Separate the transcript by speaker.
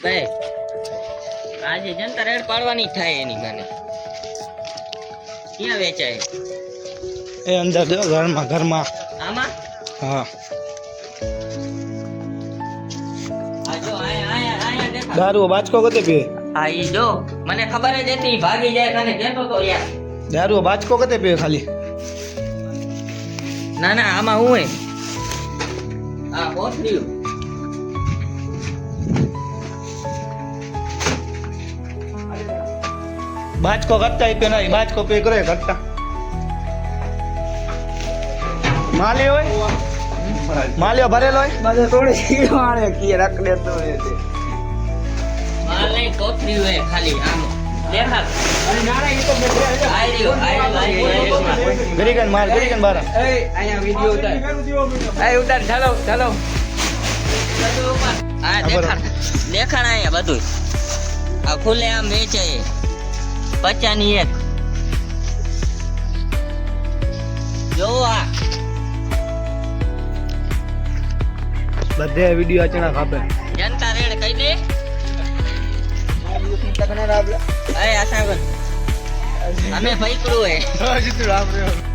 Speaker 1: ભાઈ આજે જનતા રેડ પાડવાની થાય એની મને ક્યાં વેચાય
Speaker 2: એ અંદર જો ઘરમાં
Speaker 1: આમાં
Speaker 2: હા
Speaker 1: આજો આયા દેખા
Speaker 2: દારૂ બાચકો કતે પીએ
Speaker 1: હા ઈ જો મને ખબર જ હતી ભાગી જાય તને કહેતો તો યાર
Speaker 2: દારૂ બાચકો કતે પીએ ખાલી
Speaker 1: ના ના આમાં હું હે આ કોથળીઓ
Speaker 2: બાચકો કરતા પીએ નહીં બાચકો પીએ કરે કરતા માલી હોય માલિયો ભરેલો હોય
Speaker 3: બધે થોડી સીડો આણે કી રખ દેતો હોય છે
Speaker 1: માલ નહીં કોથળીઓ હે ખાલી આમ દેખાડ
Speaker 3: અરે નાના ઈ તો બેઠે
Speaker 1: આયરીઓ
Speaker 2: ગરીગન માર ગરીગન બારા
Speaker 3: એ અહીંયા વિડિયો ઉતાર એ ઉતાર ચાલો ચાલો
Speaker 1: હા દેખાડ અહીંયા બધું આ ખુલે આમ વેચાય 50 ની એક જો આ
Speaker 2: બધે વિડિયો અચાનક આપે
Speaker 1: જનતા રેડ કહી દે
Speaker 3: તકને રાબ
Speaker 1: એ આસાગર અમે ભાઈકડું હે
Speaker 2: જીતું રામ રે